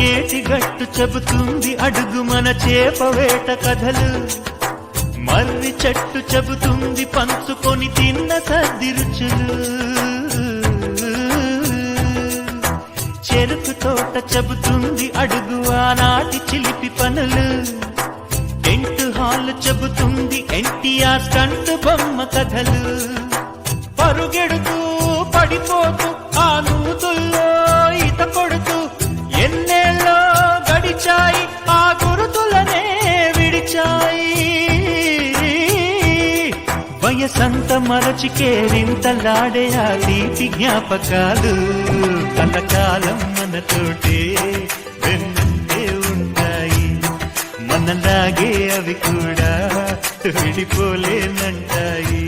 ఏటిగట్టు చెబుతుంది అడుగు మన చేపవేట కథలు, మర్రి చెట్టు చెబుతుంది పంచుకొని తిన్న సద్ది రుచులు, చెరుకు తోట చెబుతుంది అడుగు ఆనాటి చిలిపి పనులు, టెంట్ హాల్ చెబుతుంది ఎన్టీఆర్ స్టంట్ బొమ్మ కథలు, పరుగెడుతూ పడిపోతూ ఆ నూతుల్లో ఈత కొడుతూ ఎన్నేళ్ళో గడిచాయి ఆ గురుతులనే విడిచాయి. వయసంత మరచి కేరింతలాడే ఆ తీపి జ్ఞాపకాలు కలకాలం మనతోటే వెన్నంటే ఉంటాయి, మనలాగే అవి కూడా విడిపోలేనంటాయి.